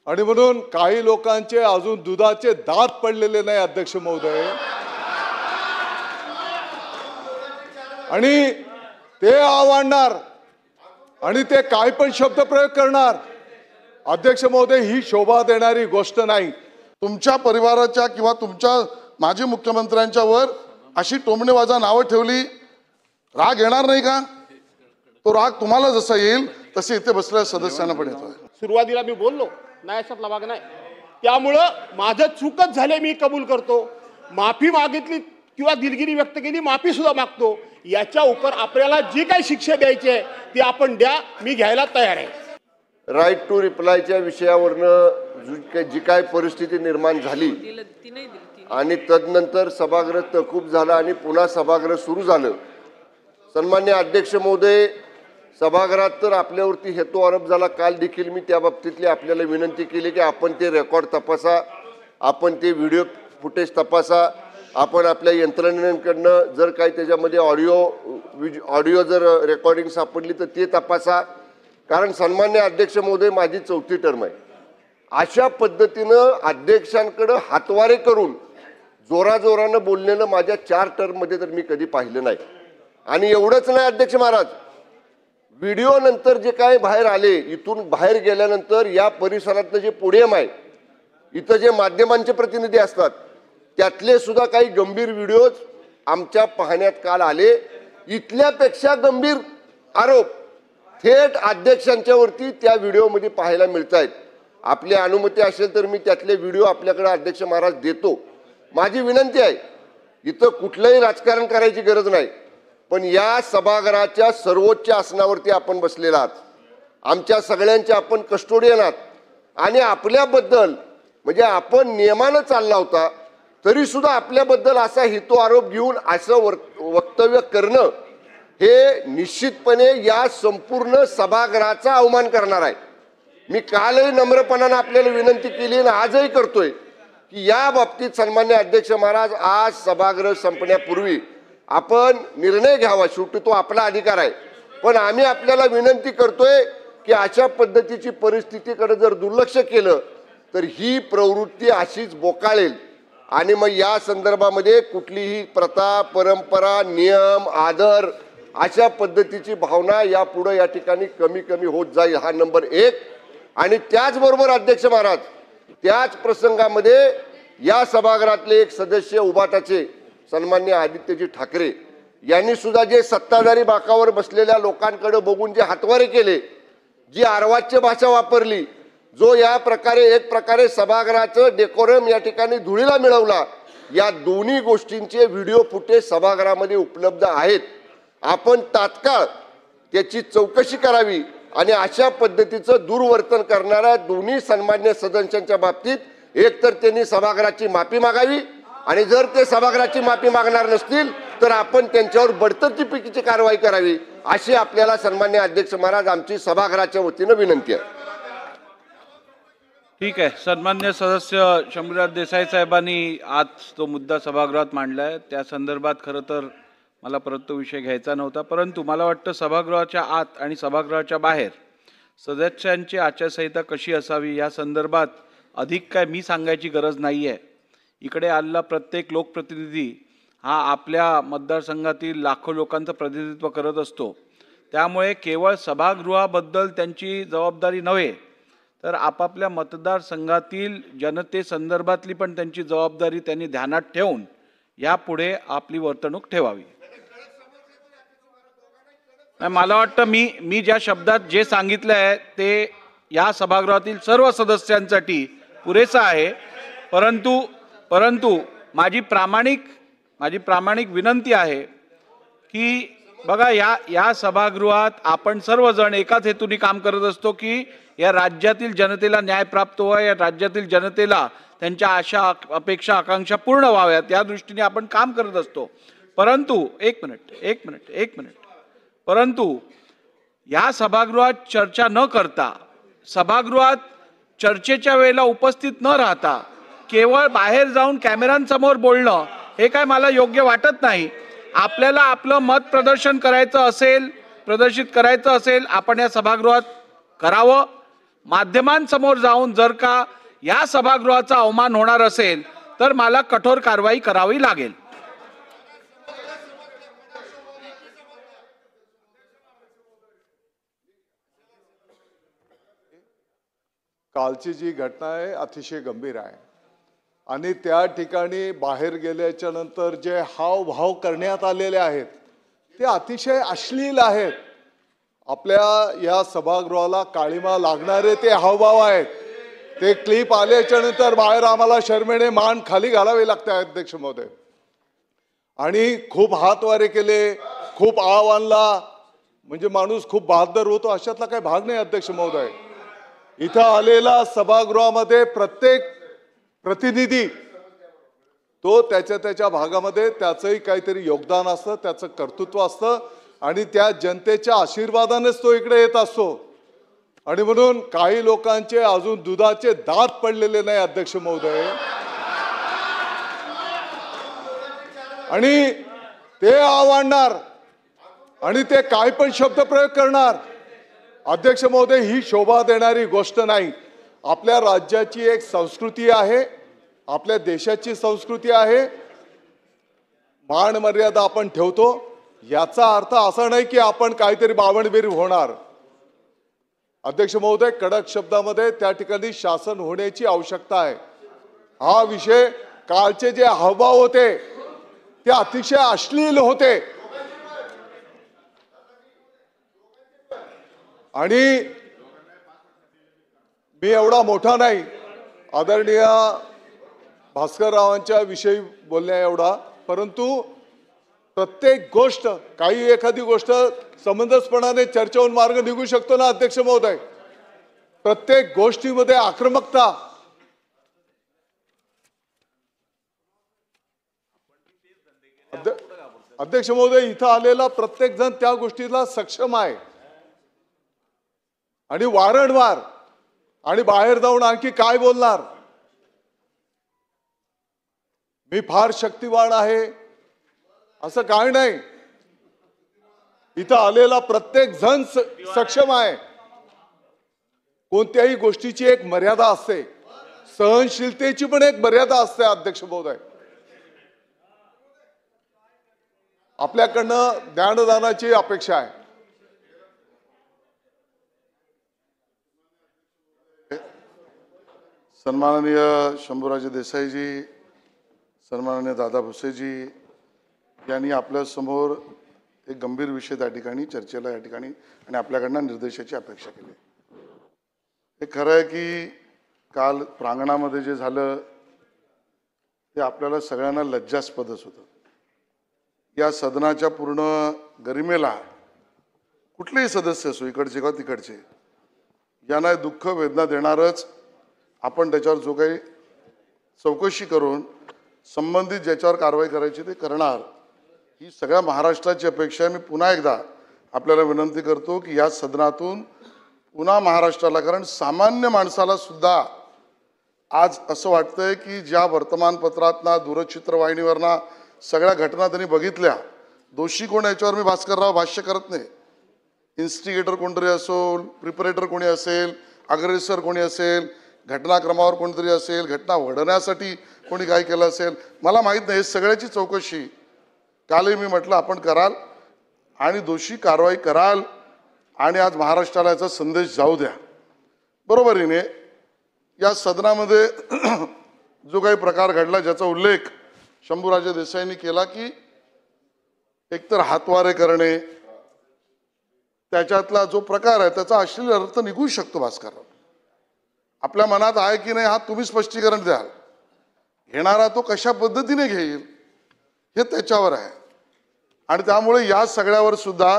आणि म्हणून काही लोकांचे अजून दुधाचे दात पडलेले नाही अध्यक्ष महोदय, आणि ते आवडणार आणि ते काय पण शब्द प्रयोग करणार. अध्यक्ष महोदय, ही शोभा देणारी गोष्ट नाही. तुमच्या परिवाराच्या किंवा तुमच्या माजी मुख्यमंत्र्यांच्या वर अशी टोमणेवाजा नावं ठेवली, राग येणार नाही का? तो राग तुम्हाला जसा येईल तसे इथे बसलेल्या सदस्यांना पण येतो. सुरुवातीला मी बोललो नाही अशातला भाग नाही, त्यामुळं माझं चूकच झाले मी कबूल करतो, माफी मागितली किंवा दिलगिरी व्यक्त केली, माफी सुद्धा मागतो. याच्या उपर आपल्याला जी काही शिक्षा द्यायची आहे ती आपण द्या, मी घ्यायला तयार आहे. राईट टू रिप्लायच्या विषयावरनं जी काय परिस्थिती निर्माण झाली आणि तदनंतर सभागृह तहकूब झालं आणि पुन्हा सभागृह सुरू झालं. सन्मान्य अध्यक्ष महोदय, सभागृहात तर आपल्यावरती हेतू आरोप झाला. काल देखील मी त्या बाबतीतली आपल्याला विनंती केली की आपण ते रेकॉर्ड तपासा, आपण ते व्हिडिओ फुटेज तपासा, आपण आपल्या यंत्रणेकडनं जर काही त्याच्यामध्ये ऑडिओ जर रेकॉर्डिंग सापडली तर ते तपासा. कारण सन्मान्य अध्यक्ष महोदय, माझी 4थी टर्म आहे. अशा पद्धतीनं अध्यक्षांकडं हातवारे करून जोराजोरानं बोललेलं माझ्या 4 टर्ममध्ये तर मी कधी पाहिलं नाही. आणि एवढंच नाही अध्यक्ष महाराज, व्हिडिओ नंतर जे काय बाहेर आले, इथून बाहेर गेल्यानंतर या परिसरातलं जे पोडियम आहे, इथं जे माध्यमांचे प्रतिनिधी असतात, त्यातले सुद्धा काही गंभीर व्हिडिओज आमच्या पाहण्यात काल आले. इथल्यापेक्षा गंभीर आरोप थेट अध्यक्षांच्या वरती त्या व्हिडिओमध्ये पाहायला मिळत आहेत. आपली अनुमती असेल तर मी त्यातले व्हिडिओ आपल्याकडे अध्यक्ष महाराज देतो. माझी विनंती आहे, इथं कुठलंही राजकारण करायची गरज नाही, पण या सभागृहाच्या सर्वोच्च आसनावरती आपण बसलेला आहात, आमच्या सगळ्यांचे आपण कस्टोडियन आहात, आणि आपल्याबद्दल म्हणजे आपण नियमानं चालला होता तरी सुद्धा आपल्याबद्दल असा हेतू आरोप घेऊन असं वक्तव्य करणं हे निश्चितपणे या संपूर्ण सभागृहाचा अवमान करणार आहे. मी कालही नम्रपणाने आपल्याला विनंती केली आणि आजही करतोय की या बाबतीत सन्मान्य अध्यक्ष महाराज, आज सभागृह संपण्यापूर्वी आपण निर्णय घ्यावा. शेवटी तो आपला अधिकार आहे, पण आम्ही आपल्याला विनंती करतोय की अशा पद्धतीची परिस्थितीकडे जर दुर्लक्ष केलं तर ही प्रवृत्ती अशीच बोकाळेल आणि मग या संदर्भामध्ये कुठलीही प्रथा, परंपरा, नियम, आदर अशा पद्धतीची भावना यापुढे या ठिकाणी कमी कमी होत जाईल. हा नंबर 1. आणि त्याचबरोबर अध्यक्ष महाराज, त्याच प्रसंगामध्ये या सभागृहातले एक सदस्य उबाटाचे सन्मान्य आदित्यजी ठाकरे यांनी सुद्धा जे सत्ताधारी बाकावर बसलेल्या लोकांकडे बघून जे हातवारे केले, जी अर्वाच्य भाषा वापरली, जो या प्रकारे एक प्रकारे सभागृहाचं डेकोरम या ठिकाणी धुळीला मिळवला, या दोन्ही गोष्टींचे व्हिडिओ फुटेज सभागृहामध्ये उपलब्ध आहेत. आपण तात्काळ त्याची चौकशी करावी आणि अशा पद्धतीचं दुर्वर्तन करणाऱ्या दोन्ही सन्मान्य सदस्यांच्या बाबतीत एकतर त्यांनी सभागृहाची माफी मागावी, आणि जर ते सभागृहाची माफी मागणार नसतील तर आपण त्यांच्यावर बडतर्फीची कारवाई करावी, अशी आपल्याला सन्मान्य अध्यक्ष महाराज आमची सभागृहाच्या वतीनं विनंती आहे. ठीक आहे. सन्मान्य सदस्य शंभूराज देसाई साहेबांनी आज तो मुद्दा सभागृहात मांडलाय. त्या संदर्भात खरं तर मला परत तो विषय घ्यायचा नव्हता, परंतु मला वाटतं सभागृहाच्या आत आणि सभागृहाच्या बाहेर सदस्यांची आचारसंहिता कशी असावी या संदर्भात अधिक काय मी सांगायची गरज नाही आहे. इकडे आलेला प्रत्येक लोकप्रतिनिधी हा आपल्या मतदारसंघातील लाखो लोकांचं प्रतिनिधित्व करत असतो. त्यामुळे केवळ सभागृहाबद्दल त्यांची जबाबदारी नव्हे तर आपापल्या मतदारसंघातील जनतेसंदर्भातली पण त्यांची जबाबदारी त्यांनी ध्यानात ठेवून यापुढे आपली वर्तणूक ठेवावी. मला वाटतं मी ज्या शब्दात जे सांगितलं आहे ते या सभागृहातील सर्व सदस्यांसाठी पुरेसा आहे. परंतु माझी प्रामाणिक विनंती आहे की बघा, या सभागृहात आपण सर्वजण एकाच हेतूने काम करत असतो की या राज्यातील जनतेला न्याय प्राप्त व्हावा, या राज्यातील जनतेला त्यांच्या आशा, अपेक्षा, आकांक्षा पूर्ण व्हाव्यात या दृष्टीने आपण काम करत असतो. परंतु एक मिनिट परंतु या सभागृहात चर्चा न करता, सभागृहात चर्चेच्या वेळेला उपस्थित न राहता केवळ बाहेर जाऊन कॅमेऱ्यांसमोर बोलणं हे काय मला योग्य वाटत नाही. आपल्याला आपलं मत प्रदर्शित करायचं असेल आपण या सभागृहात करावं. माध्यमांसमोर जाऊन जर का या सभागृहाचा अवमान होणार असेल तर मला कठोर कारवाई करावी लागेल. कालची जी घटना आहे अतिशय गंभीर आहे आणि त्या ठिकाणी बाहेर गेल्याच्या नंतर जे हावभाव करण्यात आलेले आहेत ते अतिशय अश्लील आहेत. आपल्या या सभागृहाला काळिमा लागणारे ते हावभाव आहेत. ते क्लिप आल्याच्या नंतर बाहेर आम्हाला शर्मेने मान खाली घालावे लागते अध्यक्ष महोदय. आणि खूप हातवारे केले, खूप आव आणला, म्हणजे माणूस खूप बहादर होतो अशातला काही भाग नाही अध्यक्ष महोदय. इथं आलेला सभागृहामध्ये प्रत्येक प्रतिनिधी तो त्याच्या भागामध्ये त्याचंही काहीतरी योगदान असतं, त्याचं कर्तृत्व असतं आणि त्या जनतेच्या आशीर्वादानेच तो इकडे येत असतो. आणि म्हणून काही लोकांचे अजून दुधाचे दात पडलेले नाही अध्यक्ष महोदय. आणि ते आवडणार आणि ते काय पण शब्द प्रयोग करणार. अध्यक्ष महोदय, ही शोभा देणारी गोष्ट नाही. आपल्या राज्याची एक संस्कृती आहे, आपल्या देशाची संस्कृती आहे. मान मर्यादा आपण ठेवतो, याचा अर्थ असा नाही की आपण काहीतरी बावणबीर होणार. अध्यक्ष महोदय, कडक शब्दामध्ये त्या ठिकाणी शासन होण्याची आवश्यकता आहे. हा विषय कालचे जे हावभाव होते ते अतिशय अश्लील होते. आणि मी एवढा मोठा नाही आदरणीय भास्कररावांच्या विषयी बोलण्या एवढा, परंतु प्रत्येक गोष्ट, काही एखादी गोष्ट समंजसपणाने चर्चेहून मार्ग निघू शकतो ना अध्यक्ष महोदय. प्रत्येक गोष्टीमध्ये आक्रमकता. अध्यक्ष महोदय, इथं आलेला प्रत्येक जण त्या गोष्टीला सक्षम आहे आणि वारंवार, आणि बाहेर जाऊन आणखी काय बोलणार. मी फार शक्तिवान आहे असं काय नाही. इथं आलेला प्रत्येक जण सक्षम आहे. कोणत्याही गोष्टीची एक मर्यादा असते, सहनशीलतेची पण एक मर्यादा असते अध्यक्ष महोदय. आपल्याकडनं ज्ञानदानाची अपेक्षा आहे. सन्माननीय शंभूराजे देसाईजी, सन्माननीय दादा भुसेजी यांनी आपल्या समोर एक गंभीर विषय त्या ठिकाणी चर्चेला या ठिकाणी आणि आपल्याकडनं निर्देशाची अपेक्षा केली. हे खरं आहे की काल प्रांगणामध्ये जे झालं ते आपल्याला सगळ्यांना लज्जास्पदच होतं. या सदनाच्या पूर्ण गरिमेला कुठलेही सदस्य असो, इकडचे किंवा तिकडचे, यांना दुःख वेदना देणारच आपण त्याच्यावर जो काही चौकशी करून संबंधित ज्याच्यावर कारवाई करायची ते करणार, ही सगळ्या महाराष्ट्राची अपेक्षा आहे. मी पुन्हा एकदा आपल्याला विनंती करतो की या सदनातून पुन्हा महाराष्ट्राला, कारण सामान्य माणसाला सुद्धा आज असं वाटतंय की ज्या वर्तमानपत्रातना, दूरचित्रवाहिनीवरना सगळ्या घटना त्यांनी बघितल्या, दोषी कोण याच्यावर मी भास्करराव भाष्य करत नाही. इन्स्टिगेटर कोणतरी असो, प्रिपरेटर कोणी असेल, अग्रेसर कोणी असेल, घटनाक्रमावर कोणतरी असेल, घटना घडवण्यासाठी कोणी काय केलं असेल, मला माहीत नाही. सगळ्याची चौकशी कालही मी म्हटलं आपण कराल आणि दोषी कारवाई कराल आणि आज महाराष्ट्राला याचा संदेश जाऊ द्या. बरोबरीने या सदनामध्ये जो काही प्रकार घडला ज्याचा उल्लेख शंभूराजे देसाईंनी केला की एकतर हातवारे करणे, त्याच्यातला जो प्रकार आहे त्याचा अश्लील अर्थ निघू शकतो. भास्करराव, आपल्या मनात आहे की नाही हा तुम्ही स्पष्टीकरण द्याल. घेणारा तो कशा पद्धतीने घेईल हे त्याच्यावर आहे. आणि त्यामुळे या सगळ्यावर सुद्धा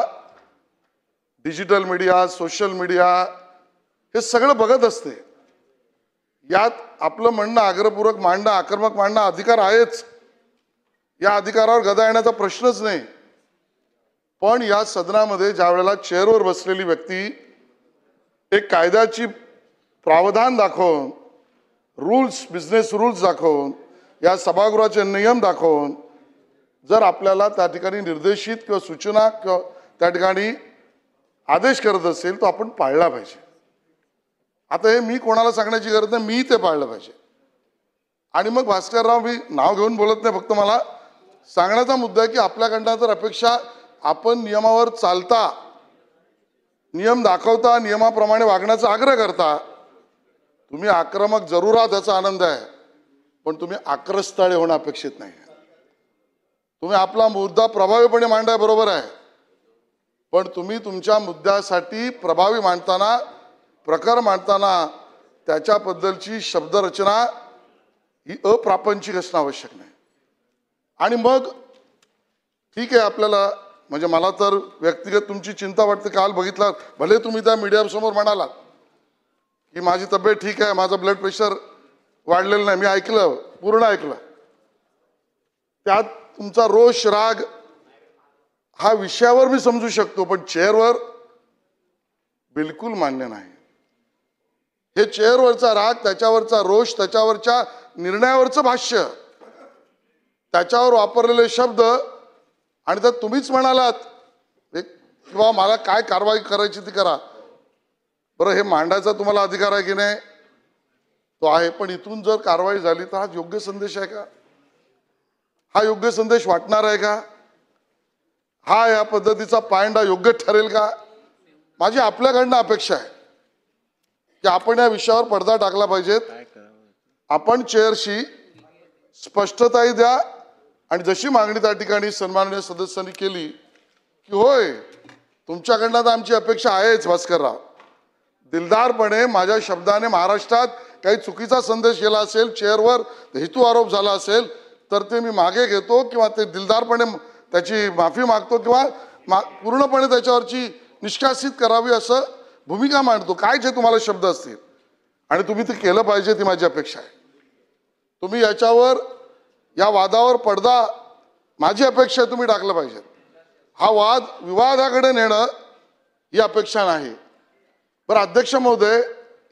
डिजिटल मीडिया, सोशल मीडिया हे सगळं बघत असते. यात आपलं म्हणणं आग्रहपूर्वक मांडणं, आक्रमक मांडणं अधिकार आहेच. या अधिकारावर गदा येण्याचा प्रश्नच नाही. पण या सदनामध्ये ज्या वेळेला चेअरवर बसलेली व्यक्ती एक कायद्याची प्रावधान दाखवून, रूल्स, बिझनेस रूल्स दाखवून, या सभागृहाचे नियम दाखवून जर आपल्याला त्या ठिकाणी निर्देशित किंवा सूचना किंवा त्या ठिकाणी आदेश करत असेल तो आपण पाळला पाहिजे. आता हे मी कोणाला सांगण्याची गरज नाही, मी ते पाळलं पाहिजे. आणि मग भास्करराव, मी नाव घेऊन बोलत नाही, फक्त मला सांगण्याचा मुद्दा आहे की आपल्याकडनं तर अपेक्षा, आपण नियमावर चालता, नियम दाखवता, नियमाप्रमाणे वागण्याचा आग्रह करता. तुम्ही आक्रमक जरूर आहात याचा आनंद आहे, पण तुम्ही आक्रस्ताळे होणं अपेक्षित नाही. तुम्ही आपला मुद्दा प्रभावीपणे मांडाय बरोबर आहे, पण तुम्ही तुमच्या मुद्द्यासाठी प्रभावी मांडताना, प्रकार मांडताना त्याच्याबद्दलची शब्दरचना ही अप्रापंचिक असणं आवश्यक नाही. आणि मग ठीक आहे, आपल्याला म्हणजे मला तर व्यक्तिगत तुमची चिंता वाटते. काल बघितलं, भले तुम्ही त्या मीडियासमोर म्हणालात की माझी तब्येत ठीक आहे, माझं ब्लड प्रेशर वाढलेलं नाही, मी ऐकलं, पूर्ण ऐकलं. त्यात तुमचा रोष, राग हा विषयावर मी समजू शकतो, पण चेअरवर बिलकुल मान्य नाही. हे चेअरवरचा राग, त्याच्यावरचा रोष, त्याच्यावरच्या निर्णयावरचं भाष्य, त्याच्यावर वापरलेले शब्द, आणि त्यात तुम्हीच म्हणालात किंवा मला काय कारवाई करायची ती करा. बरं, हे मांडायचा तुम्हाला अधिकार आहे की नाही? तो आहे, पण इथून जर कारवाई झाली तर हा योग्य संदेश आहे का? हा योग्य संदेश वाटणार आहे का? हा या पद्धतीचा पायंडा योग्य ठरेल का? माझी आपल्याकडनं अपेक्षा आहे की आपण या विषयावर पडदा टाकला पाहिजेत. आपण चेअरशी स्पष्टताही द्या, आणि जशी मागणी त्या ठिकाणी सन्माननीय सदस्यांनी केली की होय, तुमच्याकडनं तर आमची अपेक्षा आहेच भास्करराव, दिलदारपणे माझ्या शब्दाने महाराष्ट्रात काही चुकीचा संदेश गेला असेल, चेअरवर हेतू आरोप झाला असेल, तर ते मी मागे घेतो, किंवा ते दिलदारपणे त्याची माफी मागतो, किंवा पूर्णपणे त्याच्यावरची निष्कासित करावी असं भूमिका मांडतो. काय जे तुम्हाला शब्द असतील, आणि तुम्ही ते केलं पाहिजे, ती माझी अपेक्षा आहे. तुम्ही याच्यावर, या वादावर पडदा, माझी अपेक्षा तुम्ही टाकलं पाहिजे. हा वाद विवादाकडे नेणं ही अपेक्षा नाही. बरं अध्यक्ष महोदय,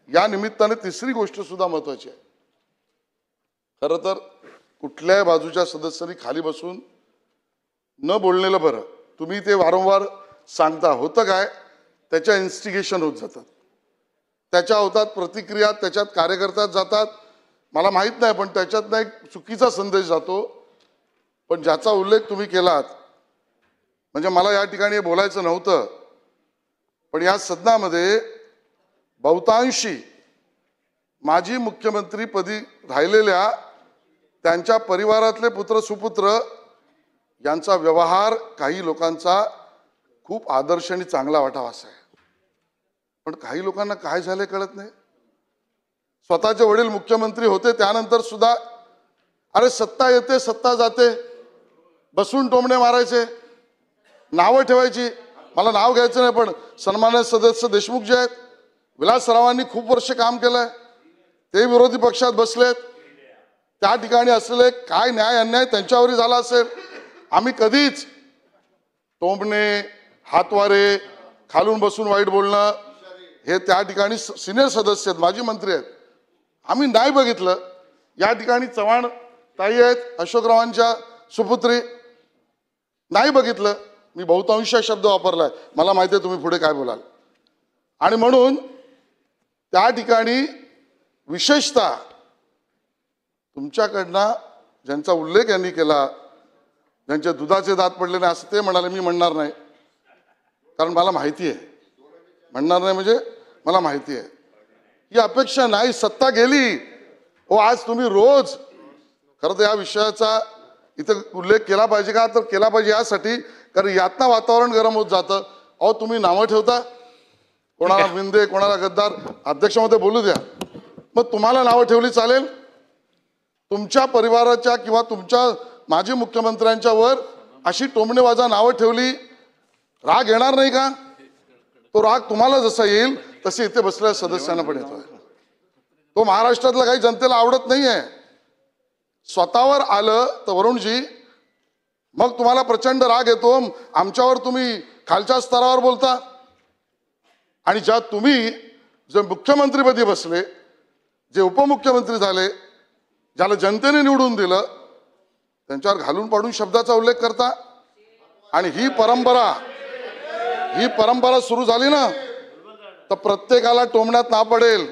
या निमित्ताने तिसरी गोष्ट सुद्धा महत्वाची आहे. खरं तर कुठल्याही बाजूच्या सदस्यांनी खाली बसून न बोललेलं बरं. तुम्ही ते वारंवार सांगता, होतं काय, त्याच्या इन्स्टिगेशन होत जातात, त्याच्या होतात प्रतिक्रिया, त्याच्यात कार्यकर्त्यात जातात, मला माहित नाही, पण त्याच्यातनं एक चुकीचा संदेश जातो. पण ज्याचा उल्लेख तुम्ही केलात, म्हणजे मला या ठिकाणी बोलायचं नव्हतं, पण या सदनामध्ये बहुतांशी माजी मुख्यमंत्रीपदी राहिलेल्या त्यांच्या परिवारातले पुत्र सुपुत्र यांचा व्यवहार काही लोकांचा खूप आदर्श आणि चांगला वाटावा असा आहे. पण काही लोकांना काय झाले कळत नाही. स्वतःचे वडील मुख्यमंत्री होते, त्यानंतर सुद्धा अरे सत्ता येते सत्ता जाते, बसून टोमणे मारायचे, नावं ठेवायची. मला नाव घ्यायचं नाही, पण सन्मान्य सदस्य देशमुख जे आहेत, विलासरावांनी खूप वर्ष काम केलंय, ते विरोधी पक्षात बसलेत. त्या ठिकाणी असलेले काय न्याय अन्याय त्यांच्यावरही झाला असेल. आम्ही कधीच टोमणे, हातवारे, खालून बसून वाईट बोलणं, हे त्या ठिकाणी सिनियर सदस्य आहेत, माजी मंत्री आहेत, आम्ही नाही बघितलं. या ठिकाणी चव्हाण ताई आहेत, अशोकरावांच्या सुपुत्री, नाही बघितलं. मी बहुतांश शब्द वापरलाय, मला माहिती आहे तुम्ही पुढे काय बोलाल. आणि म्हणून त्या ठिकाणी विशेषतः तुमच्याकडनं ज्यांचा उल्लेख यांनी केला, ज्यांचे दुधाचे दात पडले नाही असं ते म्हणाले, मी म्हणणार नाही, कारण मला माहिती आहे, म्हणणार नाही म्हणजे मला माहिती आहे. ही अपेक्षा नाही, सत्ता गेली. हो, आज तुम्ही रोज, खरं तर या विषयाचा इथं उल्लेख केला पाहिजे का, तर केला पाहिजे यासाठी, कारण यातनं वातावरण गरम होत जातं. अहो तुम्ही नावं ठेवता, कोणाला विंदे, कोणाला गद्दार, अध्यक्षामध्ये बोलू द्या, मग तुम्हाला नावं ठेवली चालेल? तुमच्या परिवाराच्या किंवा तुमच्या माजी मुख्यमंत्र्यांच्या वर अशी टोमणेवाजा नावं ठेवली, राग येणार नाही का? तो राग तुम्हाला जसा येईल तसे इथे बसलेल्या सदस्यांना पण येतोय. तो महाराष्ट्रातल्या काही जनतेला आवडत नाहीये. स्वतःवर आलं तर वरुणजी, मग तुम्हाला प्रचंड राग येतो, आमच्यावर तुम्ही खालच्या स्तरावर बोलता. आणि ज्या तुम्ही जे मुख्यमंत्रीपदी बसले, जे उपमुख्यमंत्री झाले, ज्याला जनतेने निवडून दिलं, त्यांच्यावर घालून पाडून शब्दाचा उल्लेख करता. आणि ही परंपरा सुरू झाली ना, तर प्रत्येकाला टोमण्यात ना पडेल.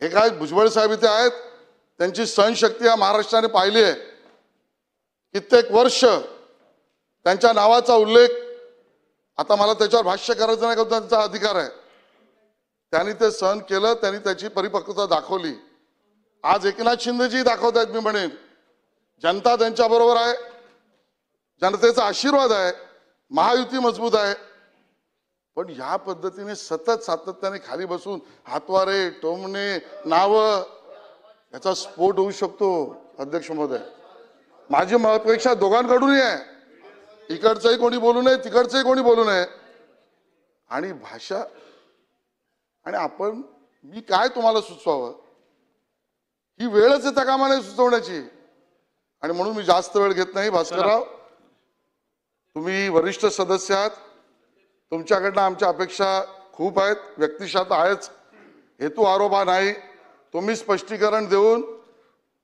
हे काय भुजबळ साहेब इथे आहेत, त्यांची सहनशक्ती या महाराष्ट्राने पाहिली आहे. कित्येक वर्ष त्यांच्या नावाचा उल्लेख, आता मला त्याच्यावर भाष्य करायचं नाही का, त्यांचा अधिकार आहे. त्यांनी ते सहन केलं, त्यांनी त्याची परिपक्वता दाखवली. आज एकनाथ शिंदेजी दाखवत आहेत. मी म्हणेन जनता त्यांच्या बरोबर आहे, जनतेचा आशीर्वाद आहे, महायुती मजबूत आहे. पण ह्या पद्धतीने सतत सातत्याने खाली बसून हातवारे, टोमणे, नावं, याचा स्फोट होऊ शकतो. अध्यक्ष महोदय, माझी अपेक्षा दोघांकडूनही आहे. इकडचंही कोणी बोलू नये, तिकडचंही कोणी बोलू नये. आणि भाषा आणि आपण, मी काय तुम्हाला सुचवावं, ही वेळच येता कामा नये सुचवण्याची. आणि म्हणून मी जास्त वेळ घेत नाही. भास्करराव, तुम्ही वरिष्ठ सदस्य आहात, तुमच्याकडनं आमच्या अपेक्षा खूप आहेत. व्यक्तिशः आहेच, हेतू आरोपा नाही. तुम्ही स्पष्टीकरण देऊन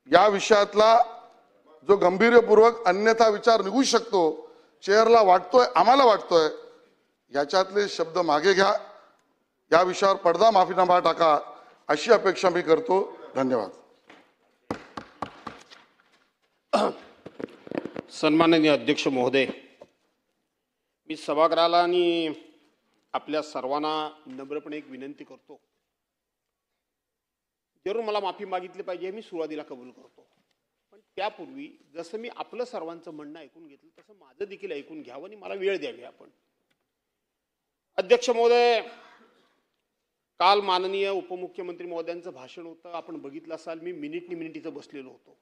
या विषयातला जो गंभीरपूर्वक अन्यथा विचार निघू शकतो, चेअरला वाटतोय, आम्हाला वाटतोय, याच्यातले शब्द मागे घ्या. या विषयावर पडदा माफीनामा टाका, अशी अपेक्षा मी करतो. धन्यवाद. सन्माननीय अध्यक्ष महोदय, मी सभागृहाला आणि आपल्या सर्वांना नम्रपणे एक विनंती करतो. जरूर मला माफी मागितली पाहिजे, मी सुरुवातीला कबूल करतो. पण त्यापूर्वी जसं मी आपलं सर्वांचं म्हणणं ऐकून घेतलं, तसं माझं देखील ऐकून घ्यावं आणि मला वेळ द्यावी आपण. अध्यक्ष महोदय, काल माननीय उपमुख्यमंत्री महोदयांचं भाषण होतं, आपण बघितलं असाल. मी मिनिट इथं बसलेलो होतो,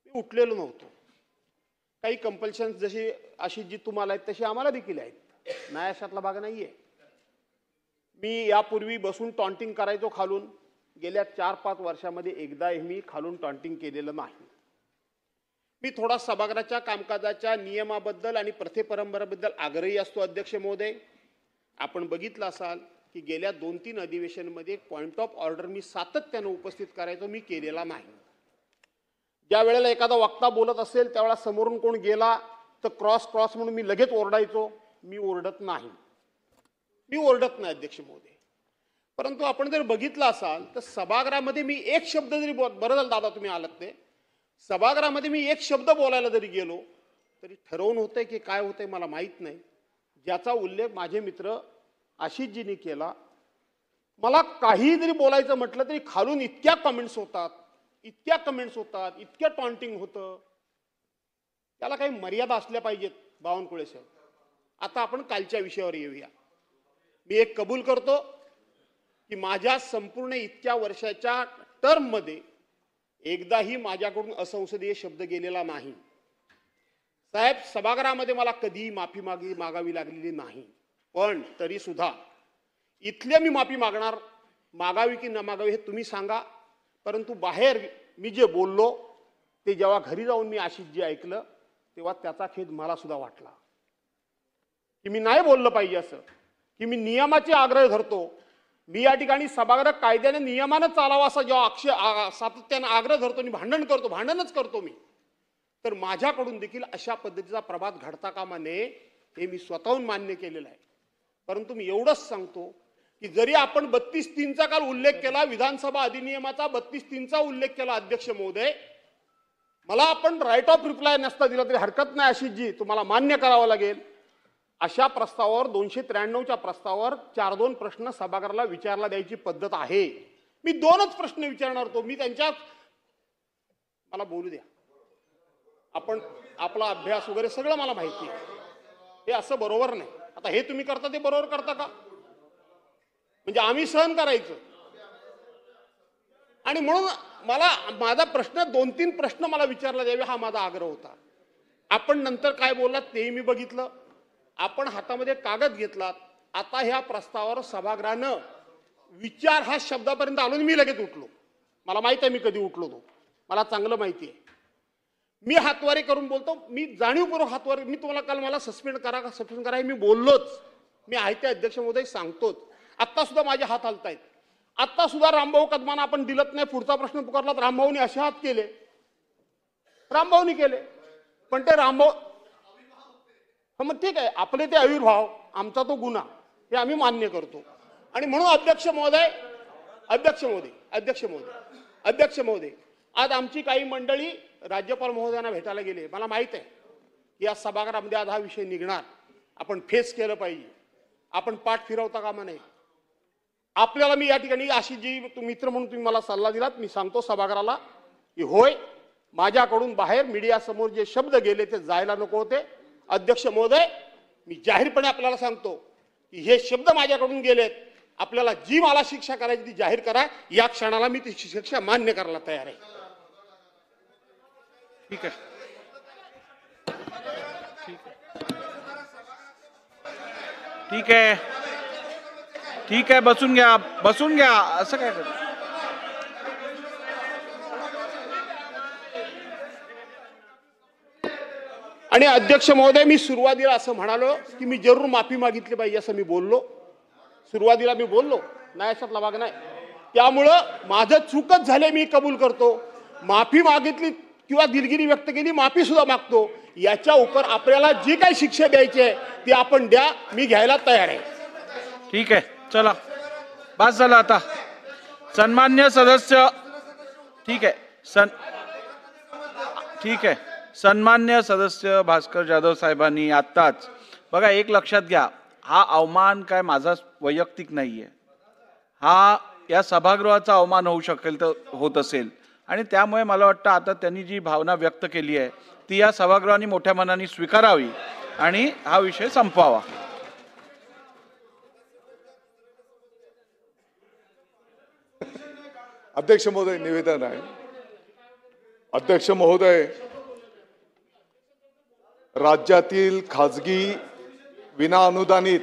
मी उठलेलो नव्हतो. काही कंपल्शन्स जशी अशी जी तुम्हाला आहेत तशी आम्हाला देखील आहेत, नाही अशातला भाग नाहीये. मी यापूर्वी बसून टॉन्टिंग करायचो खालून. गेल्या 4-5 वर्षामध्ये एकदाही मी खालून टॉन्टिंग केलेलं नाही. मी थोडा सभागृहाच्या कामकाजाच्या नियमाबद्दल आणि प्रथेपरंपरेबद्दल आग्रही असतो. अध्यक्ष महोदय, आपण बघितलं असाल की गेल्या 2-3 अधिवेशनमध्ये पॉइंट ऑफ ऑर्डर मी सातत्यानं उपस्थित करायचो, मी केलेला नाही. ज्या वेळेला एखादा वक्ता बोलत असेल त्यावेळेला समोरून कोण गेला तर क्रॉस म्हणून मी लगेच ओरडायचो. मी ओरडत नाही अध्यक्ष महोदय. परंतु आपण जर बघितलं असाल तर सभागृहामध्ये मी एक शब्द जरी बरं झालं दादा तुम्ही आलात ते, सभागृहामध्ये मी एक शब्द बोलायला जरी गेलो तरी ठरवून होतंय की काय होतंय मला माहीत नाही, ज्याचा उल्लेख माझे मित्र आशिषजींनी केला. मला काही जरी बोलायचं म्हटलं तरी खालून इतक्या कमेंट्स होतात, इतक्या टॉन्टिंग होतं. त्याला काही मर्यादा असल्या पाहिजेत बावनकुळे साहेब. आता आपण कालच्या विषयावर येऊया. मी एक कबूल करतो की माझ्या संपूर्ण इतक्या वर्षाच्या टर्ममध्ये एकदाही माझ्याकडून असंसदीय शब्द गेलेला नाही. साहेब, सभागृहामध्ये मला कधीही माफी मागावी लागलेली नाही. पण तरी सुद्धा इथले मी माफी मागावी की न मागावी हे तुम्ही सांगा. परंतु बाहेर मी जे बोललो ते जेव्हा घरी जाऊन मी आशिषजी ऐकलं तेव्हा त्याचा खेद मला सुद्धा वाटला की मी नाही बोललं पाहिजे असं, की मी नियमाचे आग्रह धरतो. मी या ठिकाणी सभागृह कायद्याने नियमानं चालावा असा जेव्हा सातत्यानं आग्रह धरतो आणि भांडणच करतो मी, तर माझ्याकडून देखील अशा पद्धतीचा प्रभात घडता कामा नये हे मी स्वतःहून मान्य केलेलं आहे. परंतु मी एवढंच सांगतो की जरी आपण 32(3) काल उल्लेख केला, विधानसभा अधिनियमाचा 32(3) उल्लेख केला अध्यक्ष महोदय, मला आपण राईट ऑफ रिप्लाय नसता दिला तरी हरकत नाही. आशिषजी, तुम्हाला मान्य करावं लागेल. अशा प्रस्तावावर 293च्या प्रस्तावावर 4-2 प्रश्न सभागृहाला विचारला द्यायची पद्धत आहे. मी 2च प्रश्न विचारणार होतो. मी त्यांच्यात, मला बोलू द्या, आपण आपला अभ्यास वगैरे सगळं मला माहिती आहे. हे असं बरोबर नाही. आता हे तुम्ही करता ते बरोबर करता का? म्हणजे आम्ही सहन करायचं. आणि म्हणून मला माझा प्रश्न 2-3 प्रश्न मला विचारला द्यावे हा माझा आग्रह होता. आपण नंतर काय बोललात तेही मी बघितलं. आपण हातामध्ये कागद घेतलात. आता ह्या प्रस्तावावर सभागृहानं विचार हा शब्दापर्यंत आलो मी लगेच उठलो. मला माहित आहे मी कधी उठलो तो, मला चांगलं माहिती आहे. मी हातवारे करून बोलतो, मी जाणीवपूर्वक हातवारे. मी तुम्हाला काल मला सस्पेंड करा हे मी बोललोच. मी आहे ते अध्यक्ष महोदय सांगतोच. आत्ता सुद्धा माझे हात हलतायत. आत्ता सुद्धा रामभाऊ कदमांना आपण दिलत नाही, पुढचा प्रश्न पुकारला तर रामभाऊनी असे हात केले, रामभाऊनी केले. पण ते रामभाऊ, मग ठीक आहे, आपले ते आविर्भाव, आमचा तो गुन्हा, हे आम्ही मान्य करतो. आणि म्हणून अध्यक्ष महोदय अध्यक्ष महोदय, आज आमची काही मंडळी राज्यपाल महोदयांना भेटायला गेले. मला माहित आहे की या सभागृहामध्ये आज हा विषय निघणार, आपण फेस केलं पाहिजे, आपण पाठ फिरवता कामा नये. आपल्याला मी या ठिकाणी अशी जी मित्र म्हणून तुम्ही मला सल्ला दिलात, मी सांगतो सभागृहाला की होय, माझ्याकडून बाहेर मीडिया समोर जे शब्द गेले ते जायला नको होते. अध्यक्ष महोदय, मी जाहीरपणे आपल्याला सांगतो की हे शब्द माझ्याकडून गेलेत. आपल्याला जी मला शिक्षा करायची ती जाहीर करा. या क्षणाला मी ती शिक्षा मान्य करायला तयार आहे. ठीक आहे, ठीक आहे, ठीक आहे, बसून घ्या, बसून घ्या. असं काय करत? आणि अध्यक्ष महोदय, मी सुरुवातीला असं म्हणालो की मी जरूर माफी मागितली पाहिजे असं मी बोललो. सुरुवातीला मी बोललो, न्यायाशातला भाग नाही. त्यामुळं माझं चूकच झाले, मी कबूल करतो. माफी मागितली किंवा दिलगिरी व्यक्त केली, माफी सुद्धा मागतो. याच्या उपर आपल्याला जी काही शिक्षा द्यायची आहे ती आपण द्या, मी घ्यायला तयार आहे. ठीक आहे, चला, बस झालं आता. सन्मान्य सदस्य, ठीक आहे, ठीक आहे, सन्मान्य सदस्य भास्कर जाधव साहेबांनी आत्ताच, बघा, एक लक्षात घ्या, हा अवमान काय माझा वैयक्तिक नाहीये, हा या सभागृहाचा अवमान होऊ शकेल तर होत असेल. आणि त्यामुळे मला वाटतं आता त्यांनी जी भावना व्यक्त केली आहे ती या सभागृहाने मोठ्या मनाने स्वीकारावी आणि हा विषय संपवावा. अध्यक्ष महोदय, निवेदन आहे. अध्यक्ष महोदय, राज्यातील खाजगी विनाअनुदानित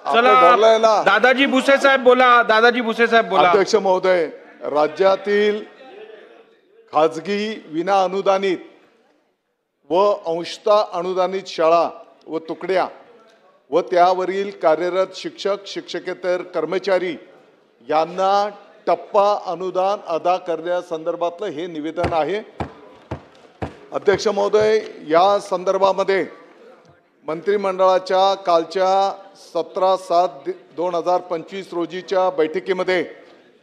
चला, आपण भरलंय ना. दादाजी भुसे साहेब बोला, दादाजी भुसे साहेब बोला. अध्यक्ष महोदय, राज्यातील खाजगी विनाअनुदानित व अंशतः अनुदानित शाळा व तुकड्या व त्यावरील कार्यरत शिक्षक शिक्षकेतर कर्मचारी यांना टप्पा अनुदान अदा करण्यासंदर्भातलं हे निवेदन आहे. अध्यक्ष महोदय, या संदर्भामध्ये मंत्रिमंडळाच्या कालच्या 17/7/2025 रोजीच्या बैठकीमध्ये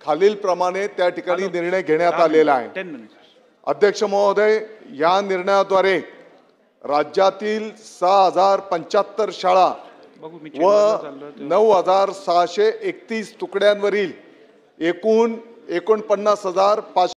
खालीलप्रमाणे त्या ठिकाणी निर्णय घेण्यात आलेला आहे. 10 minutes. अध्यक्ष महोदय, या निर्णयाद्वारे राज्यातील 6075 शाळा बघू, मी व चेंबरला चाललोय तेव्हा. 9631 तुकड्यांवरील एकूण 49,500